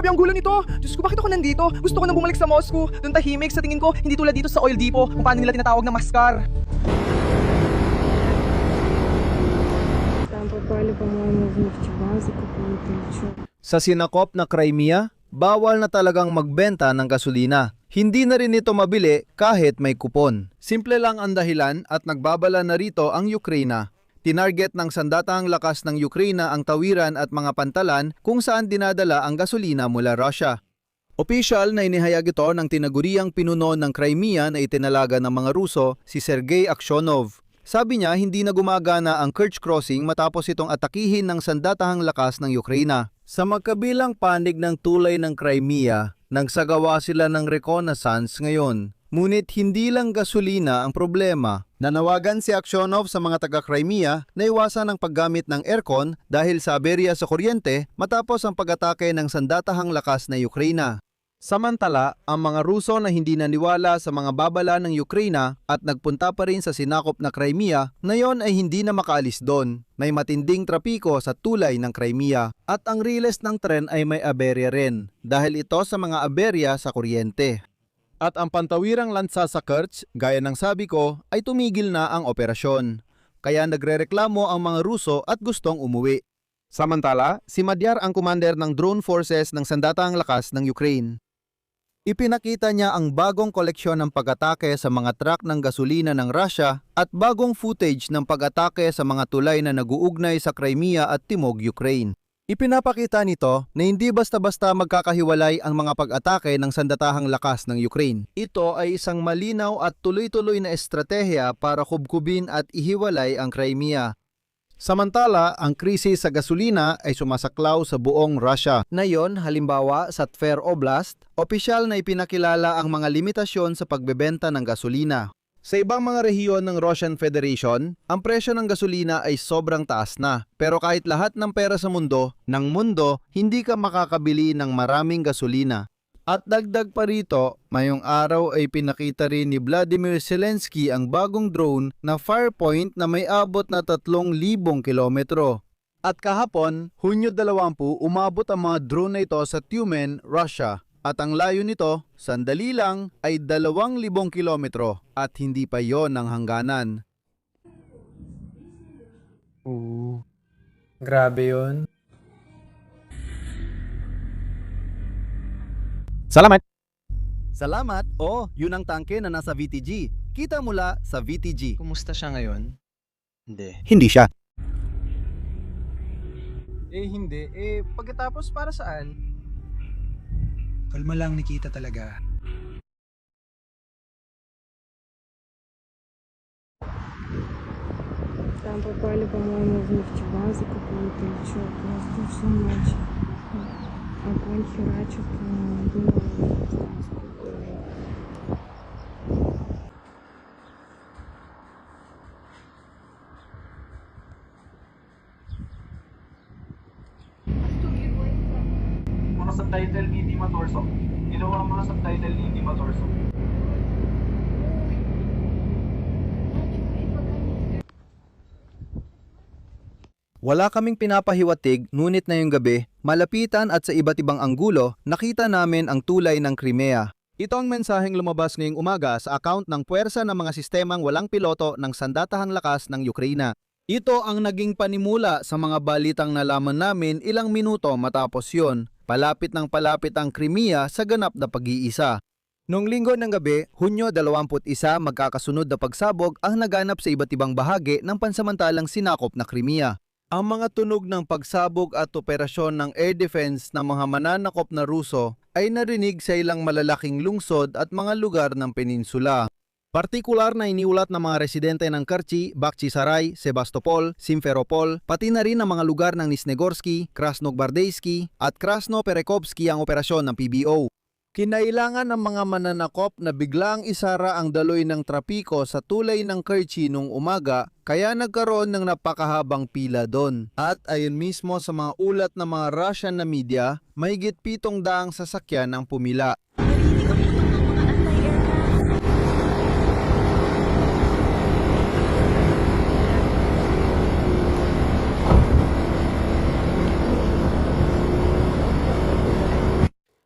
Grabe ang gulo nito. Diyos ko, bakit ako nandito? Gusto ko na bumalik sa Moscow. Doon tahimik, sa tingin ko, hindi tulad dito sa oil depot kung paano nila tinatawag na maskar. Там попали, по-моему, в нефтебазу какую-то или что. Sa sinakop na Crimea, bawal na talagang magbenta ng gasolina. Hindi na rin ito mabili kahit may kupon. Simple lang ang dahilan at nagbabala na rito ang Ukraina. Tinarget ng sandatahang lakas ng Ukraina ang tawiran at mga pantalan kung saan dinadala ang gasolina mula Russia. Opisyal na inihayag ito ng tinaguriang pinuno ng Crimea na itinalaga ng mga Ruso, si Sergei Aksyonov. Sabi niya hindi na gumagana ang Kerch Crossing matapos itong atakihin ng sandatahang lakas ng Ukraina. Sa magkabilang panig ng tulay ng Crimea, nagsagawa sila ng reconnaissance ngayon. Ngunit hindi lang gasolina ang problema. Nanawagan si Aksyonov sa mga taga-Crimea na iwasan ang paggamit ng aircon dahil sa aberya sa kuryente matapos ang pag-atake ng sandatahang lakas na Ukraina. Samantala, ang mga Ruso na hindi naniwala sa mga babala ng Ukraina at nagpunta pa rin sa sinakop na Crimea, ngayon ay hindi na makaalis doon. May matinding trapiko sa tulay ng Crimea at ang riles ng tren ay may aberya rin dahil ito sa mga aberya sa kuryente. At ang pantawirang lansa sa Kerch, gaya ng sabi ko, ay tumigil na ang operasyon. Kaya nagrereklamo ang mga Ruso at gustong umuwi. Samantala, si Madyar ang commander ng drone forces ng sandatahang lakas ng Ukraine. Ipinakita niya ang bagong koleksyon ng pag-atake sa mga truck ng gasolina ng Russia at bagong footage ng pag-atake sa mga tulay na naguugnay sa Crimea at Timog Ukraine. Ipinapakita nito na hindi basta-basta magkakahiwalay ang mga pag-atake ng sandatahang lakas ng Ukraine. Ito ay isang malinaw at tuloy-tuloy na estratehiya para kubkubin at ihiwalay ang Crimea. Samantala, ang krisis sa gasolina ay sumasaklaw sa buong Russia. Ngayon, halimbawa sa Tver Oblast, opisyal na ipinakilala ang mga limitasyon sa pagbebenta ng gasolina. Sa ibang mga rehiyon ng Russian Federation, ang presyo ng gasolina ay sobrang taas na. Pero kahit lahat ng pera sa mundo, hindi ka makakabili ng maraming gasolina. At dagdag pa rito, mayong araw ay pinakita rin ni Vladimir Zelensky ang bagong drone na Firepoint na may abot na 3,000 kilometro. At kahapon, Hunyo 20, umabot ang mga drone na ito sa Tyumen, Russia. At ang layo nito, sandali lang, ay 2,000 kilometro at hindi pa yon ang hangganan. Grabe yun. Salamat! Salamat! Oh, yun ang tangke na nasa VTG. Kita mula sa VTG. Kumusta siya ngayon? Hindi siya. Hindi. Pagkatapos para saan? Kalma lang, Nikita talaga. Там попали, по-моему, в нефтебазу какую-то или что. Просто всю ночь. Огонь херачит, думала, Mga subtitle ni Di Matorso. Ginawa mga subtitle ni Di Matorso. Wala kaming pinapahiwatig, ngunit na yung gabi, malapitan at sa iba't ibang anggulo, nakita namin ang tulay ng Crimea. Ito ang mensaheng lumabas ngayong umaga sa account ng puwersa ng mga sistemang walang piloto ng sandatahang lakas ng Ukraina. Ito ang naging panimula sa mga balitang nalaman namin ilang minuto matapos yon. Palapit ng palapit ang Crimea sa ganap na pag-iisa. Noong linggo ng gabi, Hunyo 21, magkakasunod na pagsabog ang naganap sa iba't ibang bahagi ng pansamantalang sinakop na Crimea. Ang mga tunog ng pagsabog at operasyon ng air defense ng mga mananakop na Ruso ay narinig sa ilang malalaking lungsod at mga lugar ng peninsula. Partikular na iniulat ng mga residente ng Kerchi, Bakhchisaray, Sebastopol, Simferopol, pati na rin ang mga lugar ng Nisnegorsky, Krasnogvardeyski at Krasnoperekovsky ang operasyon ng PBO. Kinailangan ng mga mananakop na biglang isara ang daloy ng trapiko sa tulay ng Kerchi nung umaga, kaya nagkaroon ng napakahabang pila doon. At ayon mismo sa mga ulat ng mga Russian na media, mahigit 700 sasakyan ang pumila.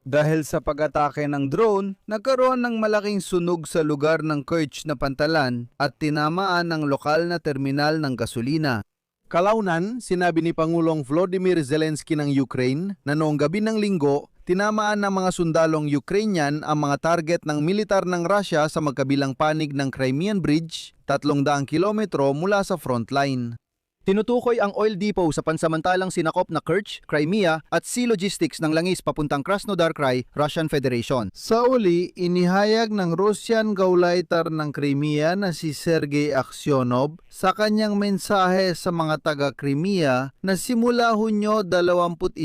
Dahil sa pag-atake ng drone, nagkaroon ng malaking sunog sa lugar ng Kerch na pantalan at tinamaan ng lokal na terminal ng gasolina. Kalaunan, sinabi ni Pangulong Volodymyr Zelensky ng Ukraine na noong gabi ng Linggo, tinamaan ng mga sundalong Ukrainian ang mga target ng militar ng Russia sa magkabilang panig ng Crimean Bridge, 300 kilometro mula sa frontline. Tinutukoy ang oil depot sa pansamantalang sinakop na Kerch, Crimea at Sea Logistics ng langis papuntang Krasnodar Krai, Russian Federation. Sa uli, inihayag ng Russian Gauleiter ng Crimea na si Sergei Aksyonov sa kanyang mensahe sa mga taga-Crimea na simula Hunyo 21,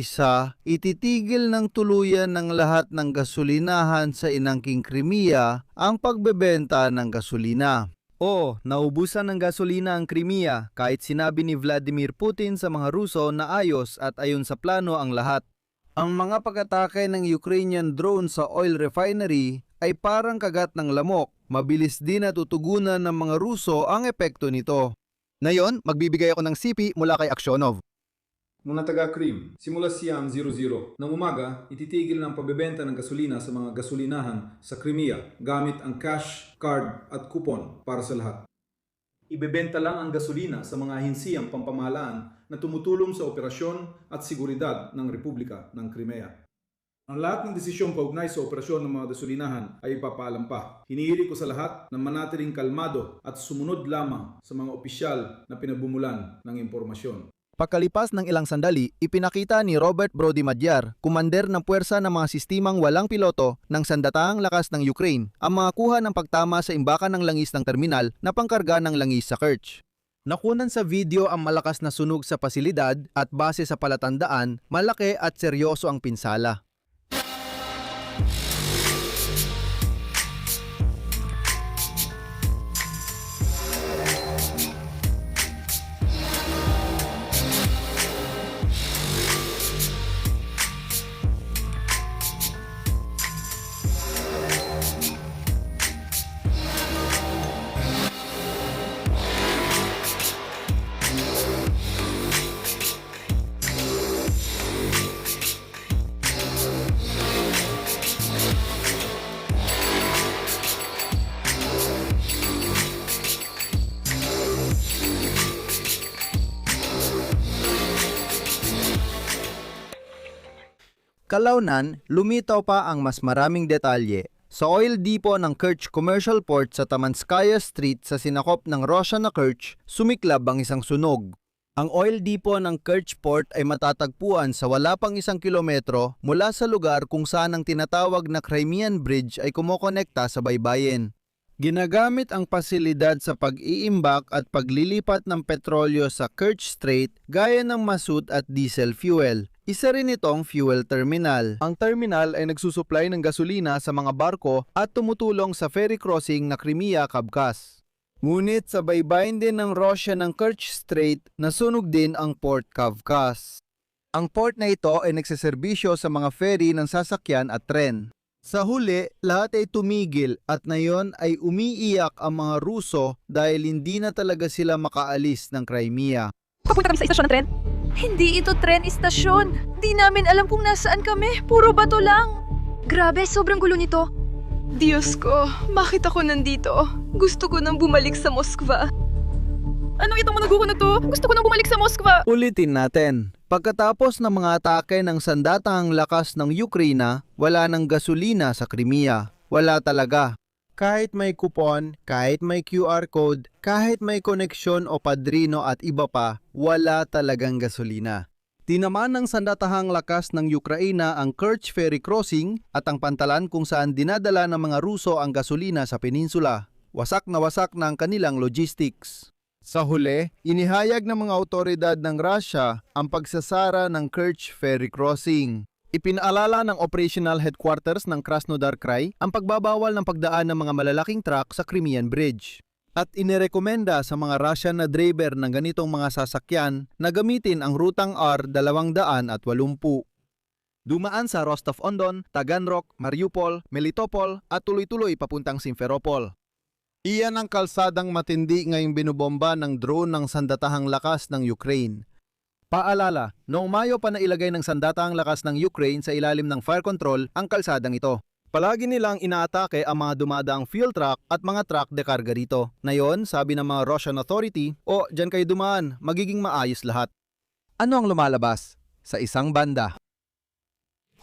ititigil ng tuluyan ng lahat ng gasolinahan sa inangking Crimea ang pagbebenta ng gasolina. Naubusan ng gasolina ang Crimea kahit sinabi ni Vladimir Putin sa mga Ruso na ayos at ayon sa plano ang lahat. Ang mga pag-atake ng Ukrainian drone sa oil refinery ay parang kagat ng lamok. Mabilis din natutugunan ng mga Ruso ang epekto nito. Ngayon, magbibigay ako ng sipi mula kay Aksyonov. Mga taga-Krim, simula siyam 00 ng umaga, ititigil ng pagbebenta ng gasolina sa mga gasolinahan sa Crimea gamit ang cash, card at coupon para sa lahat. Ibebenta lang ang gasolina sa mga ahinsiyang pampamahalaan na tumutulong sa operasyon at seguridad ng Republika ng Crimea. Ang lahat ng desisyong kaugnay sa operasyon ng mga gasolinahan ay ipapaalam pa. Hinihili ko sa lahat na manatiling kalmado at sumunod lamang sa mga opisyal na pinabumulan ng impormasyon. Pagkalipas ng ilang sandali, ipinakita ni Robert Brody Madjar, kumander ng puwersa ng mga sistemang walang piloto ng sandatahang lakas ng Ukraine, ang mga kuha ng pagtama sa imbakan ng langis ng terminal na pangkarga ng langis sa Kerch. Nakunan sa video ang malakas na sunog sa pasilidad at base sa palatandaan, malaki at seryoso ang pinsala. Kalaunan, lumitaw pa ang mas maraming detalye. Sa oil depot ng Kerch Commercial Port sa Tamanskaya Street sa sinakop ng Russia na Kerch, sumiklab ang isang sunog. Ang oil depot ng Kerch Port ay matatagpuan sa wala pang 1 kilometro mula sa lugar kung saan ang tinatawag na Crimean Bridge ay kumokonekta sa baybayin. Ginagamit ang pasilidad sa pag-iimbak at paglilipat ng petrolyo sa Kerch Strait gaya ng masut at diesel fuel. Isa rin itong fuel terminal. Ang terminal ay nagsusupply ng gasolina sa mga barko at tumutulong sa ferry crossing na Crimea-Kavkaz. Ngunit sa baybayin din ng Russia ng Kerch Strait, nasunog din ang Port Kavkaz. Ang port na ito ay nagseserbisyo sa mga ferry ng sasakyan at tren. Sa huli, lahat ay tumigil at ngayon ay umiiyak ang mga Ruso dahil hindi na talaga sila makaalis ng Crimea. Papunta kami sa istasyon ng tren. Hindi ito tren istasyon. Di namin alam kung nasaan kami. Puro bato lang. Grabe, sobrang gulo nito. Diyos ko, bakit ako nandito? Gusto ko nang bumalik sa Moskva. Anong itong managuho na to? Gusto ko nang bumalik sa Moskva. Ulitin natin. Pagkatapos ng mga atake ng sandatahang lakas ng Ukraine, wala ng gasolina sa Crimea. Wala talaga. Kahit may kupon, kahit may QR code, kahit may koneksyon o padrino at iba pa, wala talagang gasolina. Tinaman ng sandatahang lakas ng Ukraina ang Kerch Ferry Crossing at ang pantalan kung saan dinadala ng mga Ruso ang gasolina sa peninsula. Wasak na ang kanilang logistics. Sa huli, inihayag ng mga otoridad ng Russia ang pagsasara ng Kerch Ferry Crossing. Ipinaalala ng Operational Headquarters ng Krasnodar Krai ang pagbabawal ng pagdaan ng mga malalaking truck sa Crimean Bridge. At inirekomenda sa mga Russian na driver ng ganitong mga sasakyan na gamitin ang rutang R-280. Dumaan sa Rostov-on-Don, Taganrog, Mariupol, Melitopol at tuloy-tuloy papuntang Simferopol. Iyan ang kalsadang matindi ngayong binubomba ng drone ng sandatahang lakas ng Ukraine. Paalala, noong Mayo pa nailagay ng sandatahang lakas ng Ukraine sa ilalim ng fire control ang kalsadang ito. Palagi nilang inaatake ang mga dumadaang fuel truck at mga truck de karga rito. Ngayon, sabi ng mga Russian authority, dyan kayo dumaan, magiging maayos lahat. Ano ang lumalabas? Sa isang banda.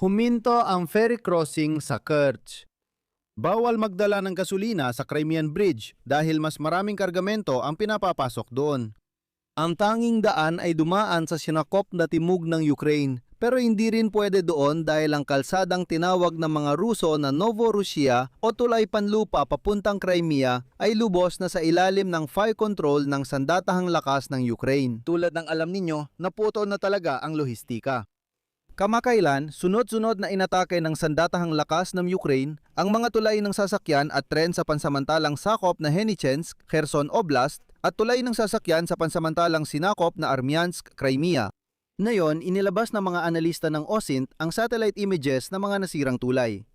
Huminto ang ferry crossing sa Kerch. Bawal magdala ng gasolina sa Crimean Bridge dahil mas maraming kargamento ang pinapapasok doon. Ang tanging daan ay dumaan sa sinakop na timog ng Ukraine, pero hindi rin pwede doon dahil ang kalsadang tinawag ng mga Ruso na Novorossiya o tulay panlupa papuntang Crimea ay lubos na sa ilalim ng fire control ng sandatahang lakas ng Ukraine. Tulad ng alam ninyo, naputo na talaga ang lohistika. Kamakailan, sunod-sunod na inatake ng sandatahang lakas ng Ukraine ang mga tulay ng sasakyan at tren sa pansamantalang sakop na Henichynsk, Kherson Oblast at tulay ng sasakyan sa pansamantalang sinakop na Armyansk, Crimea. Ngayon, inilabas ng mga analista ng OSINT ang satellite images ng mga nasirang tulay.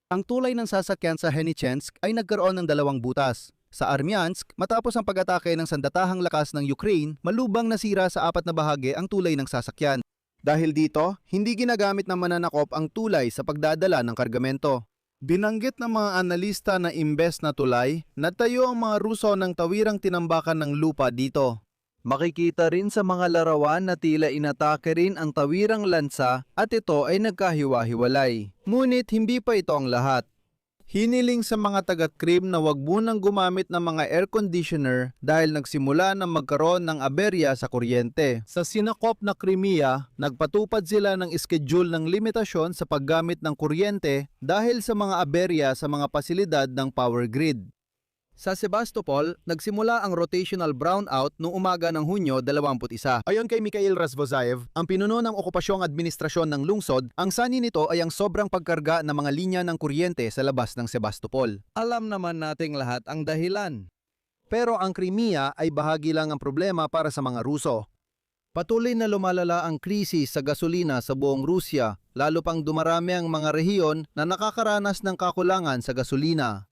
Ang tulay ng sasakyan sa Henichynsk ay nagkaroon ng 2 butas. Sa Armyansk, matapos ang pag-atake ng sandatahang lakas ng Ukraine, malubang nasira sa 4 na bahagi ang tulay ng sasakyan. Dahil dito, hindi ginagamit ng mananakop ang tulay sa pagdadala ng kargamento. Binanggit ng mga analista na imbes na tulay, natayo ang mga Ruso ng tawirang tinambakan ng lupa dito. Makikita rin sa mga larawan na tila inatake rin ang tawirang lansa at ito ay nagkahiwa-hiwalay. Ngunit hindi pa ito ang lahat. Hiniling sa mga taga-Krim na wag munang gumamit ng mga air conditioner dahil nagsimula na magkaroon ng aberya sa kuryente. Sa sinakop na Crimea, nagpatupad sila ng schedule ng limitasyon sa paggamit ng kuryente dahil sa mga aberya sa mga pasilidad ng power grid. Sa Sebastopol, nagsimula ang rotational brownout noong umaga ng Hunyo 21. Ayon kay Mikhail Razvozaev, ang pinuno ng okupasyong administrasyon ng lungsod, ang sani nito ay ang sobrang pagkarga ng mga linya ng kuryente sa labas ng Sebastopol. Alam naman nating lahat ang dahilan. Pero ang Crimea ay bahagi lang ang problema para sa mga Ruso. Patuloy na lumalala ang krisis sa gasolina sa buong Rusya, lalo pang dumarami ang mga rehiyon na nakakaranas ng kakulangan sa gasolina.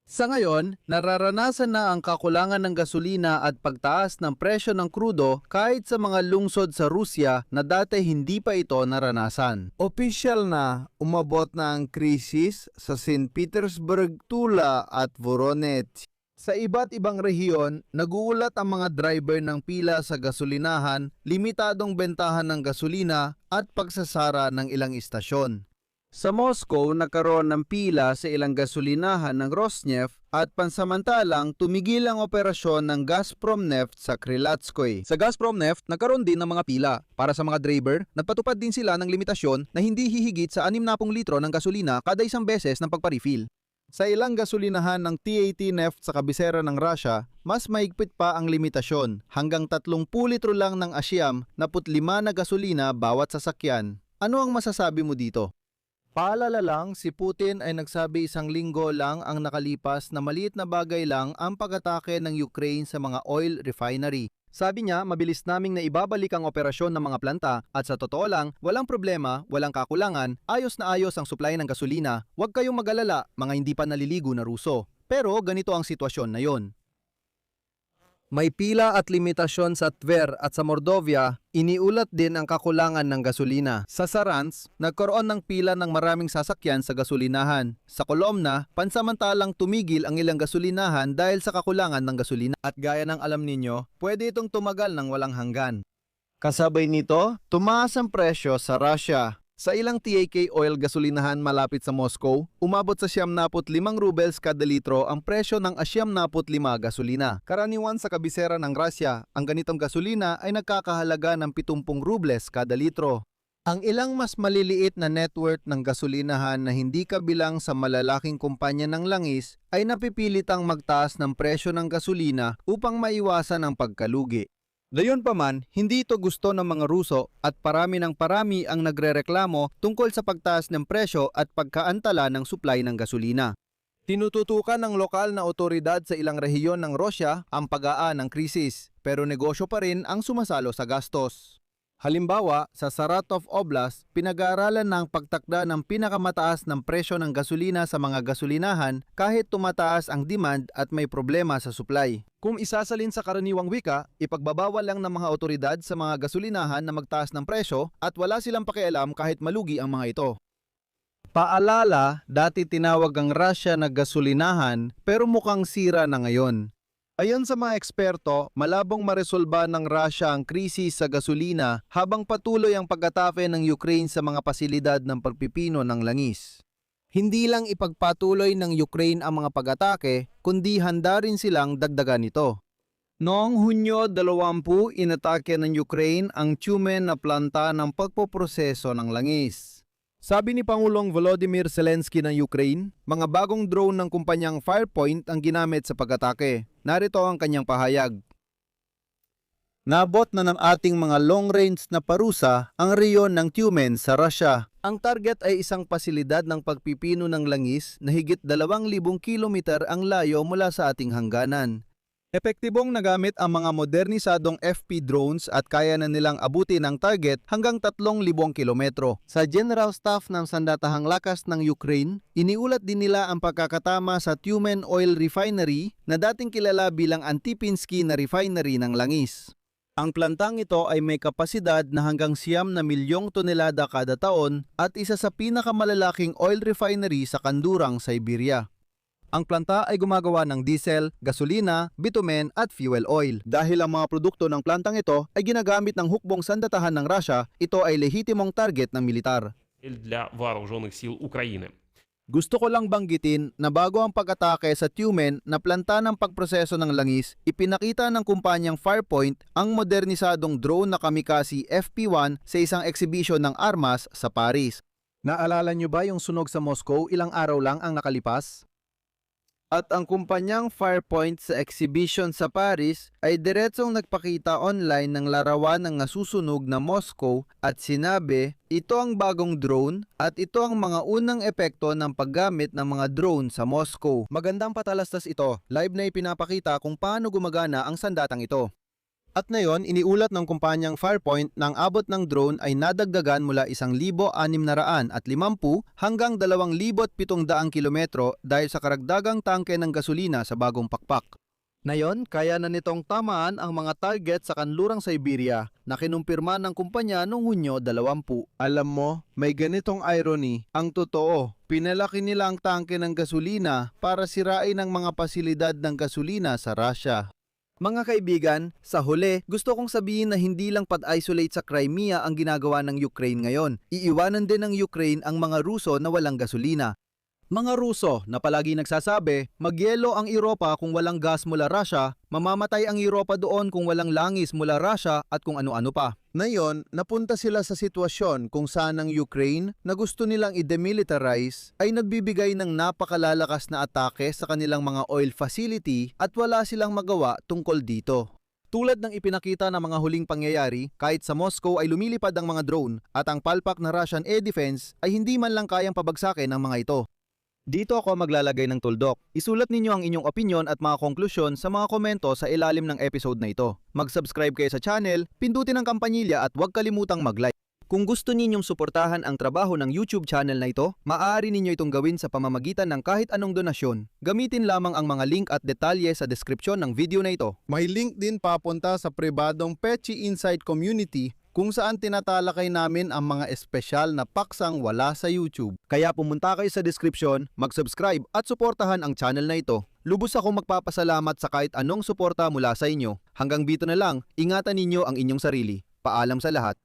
Sa ngayon, nararanasan na ang kakulangan ng gasolina at pagtaas ng presyo ng krudo kahit sa mga lungsod sa Rusya na dati hindi pa ito naranasan. Opisyal na umabot na ang krisis sa St. Petersburg, Tula at Voronezh. Sa iba't ibang rehiyon, naguulat ang mga driver ng pila sa gasolinahan, limitadong bentahan ng gasolina at pagsasara ng ilang istasyon. Sa Moscow, nagkaroon ng pila sa ilang gasolinahan ng Rosneft at pansamantalang tumigil ang operasyon ng Gazprom Neft sa Krylatskoye. Sa Gazprom Neft, nagkaroon din ng mga pila. Para sa mga driver, nagpatupad din sila ng limitasyon na hindi hihigit sa 60 litro ng gasolina kada isang beses ng pagpa-refill. Sa ilang gasolinahan ng TAT Neft sa kabisera ng Russia, mas maigpit pa ang limitasyon, hanggang 30 litro lang ng asyam na 5 na gasolina bawat sasakyan. Ano ang masasabi mo dito? Paalala lang, si Putin ay nagsabi 1 linggo lang ang nakalipas na maliit na bagay lang ang pag-atake ng Ukraine sa mga oil refinery. Sabi niya, mabilis naming naibabalik ang operasyon ng mga planta at sa totoo lang, walang problema, walang kakulangan, ayos na ayos ang supply ng gasolina. Huwag kayong mag-alala, mga hindi pa naliligo na Ruso. Pero ganito ang sitwasyon na yon. May pila at limitasyon sa Tver at sa Mordovia, iniulat din ang kakulangan ng gasolina. Sa Saransk, nagkaroon ng pila ng maraming sasakyan sa gasolinahan. Sa Kolomna, pansamantalang tumigil ang ilang gasolinahan dahil sa kakulangan ng gasolina. At gaya ng alam ninyo, pwede itong tumagal ng walang hanggan. Kasabay nito, tumaas ang presyo sa Russia. Sa ilang TAK oil gasolinahan malapit sa Moscow, umabot sa 75 rubles kada litro ang presyo ng 75 gasolina. Karaniwan sa kabisera ng Russia, ang ganitong gasolina ay nagkakahalaga ng 70 rubles kada litro. Ang ilang mas maliliit na network ng gasolinahan na hindi kabilang sa malalaking kumpanya ng langis ay napipilitang magtaas ng presyo ng gasolina upang maiwasan ang pagkalugi. Gayunpaman, hindi ito gusto ng mga Ruso at parami ng parami ang nagrereklamo tungkol sa pagtaas ng presyo at pagkaantala ng supply ng gasolina. Tinututukan ng lokal na otoridad sa ilang rehiyon ng Rusya ang pag-aan ng krisis, pero negosyo pa rin ang sumasalo sa gastos. Halimbawa, sa Saratov Oblast, pinag-aaralan ng pagtakda ng pinakamataas ng presyo ng gasolina sa mga gasolinahan kahit tumataas ang demand at may problema sa supply. Kung isasalin sa karaniwang wika, ipagbabawal lang ng mga otoridad sa mga gasolinahan na magtaas ng presyo at wala silang pakialam kahit malugi ang mga ito. Paalala, dati tinawag ang Russia na gasolinahan pero mukhang sira na ngayon. Ayon sa mga eksperto, malabong maresolba ng Russia ang krisis sa gasolina habang patuloy ang pag-atake ng Ukraine sa mga pasilidad ng pagpipino ng langis. Hindi lang ipagpatuloy ng Ukraine ang mga pag-atake, kundi handa rin silang dagdagan ito. Noong Hunyo 20, inatake ng Ukraine ang Tyumen na planta ng pagpoproseso ng langis. Sabi ni Pangulong Volodymyr Zelensky ng Ukraine, mga bagong drone ng kumpanyang Firepoint ang ginamit sa pag-atake. Narito ang kanyang pahayag. Nabot na ng ating mga long-range na parusa ang reyon ng Tyumen sa Russia. Ang target ay isang pasilidad ng pagpipino ng langis na higit 2,000 kilometer ang layo mula sa ating hangganan. Epektibong nagamit ang mga modernisadong FP drones at kaya na nilang abutin ang target hanggang 3,000 kilometro. Sa General Staff ng Sandatahang Lakas ng Ukraine, iniulat din nila ang pagkakatama sa Tyumen Oil Refinery na dating kilala bilang Antipinsky na refinery ng langis. Ang plantang ito ay may kapasidad na hanggang 9 milyong tonelada kada taon at isa sa pinakamalalaking oil refinery sa Kandurang, Siberia. Ang planta ay gumagawa ng diesel, gasolina, bitumen at fuel oil. Dahil ang mga produkto ng plantang ito ay ginagamit ng hukbong sandatahan ng Russia, ito ay lehitimong target ng militar. Для вооруженных сил Украины. Gusto ko lang banggitin na bago ang pag-atake sa Tyumen na planta ng pagproseso ng langis, ipinakita ng kumpanyang Firepoint ang modernisadong drone na kamikaze FP1 sa isang exhibition ng armas sa Paris. Naalala nyo ba yung sunog sa Moscow ilang araw lang ang nakalipas? At ang kumpanyang Firepoint sa exhibition sa Paris ay diretsong nagpakita online ng larawan ng nasusunog na Moscow at sinabi, ito ang bagong drone at ito ang mga unang epekto ng paggamit ng mga drone sa Moscow. Magandang patalastas ito, live na ipinapakita kung paano gumagana ang sandatang ito. At ngayon, iniulat ng kumpanyang Firepoint na ang abot ng drone ay nadagdagan mula 1,650 hanggang 2,700 kilometro dahil sa karagdagang tangke ng gasolina sa bagong pakpak. Ngayon, kaya na nitong tamaan ang mga target sa kanlurang Siberia na kinumpirma ng kumpanya noong Hunyo 20. Alam mo, may ganitong irony. Ang totoo, pinalaki nila ang tangke ng gasolina para sirain ang mga pasilidad ng gasolina sa Russia. Mga kaibigan, sa huli, gusto kong sabihin na hindi lang pag-isolate sa Crimea ang ginagawa ng Ukraine ngayon. Iiwanan din ng Ukraine ang mga Ruso na walang gasolina. Mga Ruso na palagi nagsasabi, magyelo ang Europa kung walang gas mula Russia, mamamatay ang Europa doon kung walang langis mula Russia at kung ano-ano pa. Ngayon, napunta sila sa sitwasyon kung saan ang Ukraine na gusto nilang i-demilitarize ay nagbibigay ng napakalalakas na atake sa kanilang mga oil facility at wala silang magawa tungkol dito. Tulad ng ipinakita ng mga huling pangyayari, kahit sa Moscow ay lumilipad ang mga drone at ang palpak na Russian air defense ay hindi man lang kayang pabagsakin ng mga ito. Dito ako maglalagay ng tuldok. Isulat ninyo ang inyong opinion at mga konklusyon sa mga komento sa ilalim ng episode na ito. Mag-subscribe kayo sa channel, pindutin ang kampanilya at huwag kalimutang mag-like. Kung gusto ninyong suportahan ang trabaho ng YouTube channel na ito, maaari ninyo itong gawin sa pamamagitan ng kahit anong donasyon. Gamitin lamang ang mga link at detalye sa description ng video na ito. May link din papunta sa pribadong Pechi Insight Community kung saan tinatalakay namin ang mga espesyal na paksang wala sa YouTube. Kaya pumunta kayo sa description, mag-subscribe at suportahan ang channel na ito. Lubos akong magpapasalamat sa kahit anong suporta mula sa inyo. Hanggang dito na lang, ingatan ninyo ang inyong sarili. Paalam sa lahat.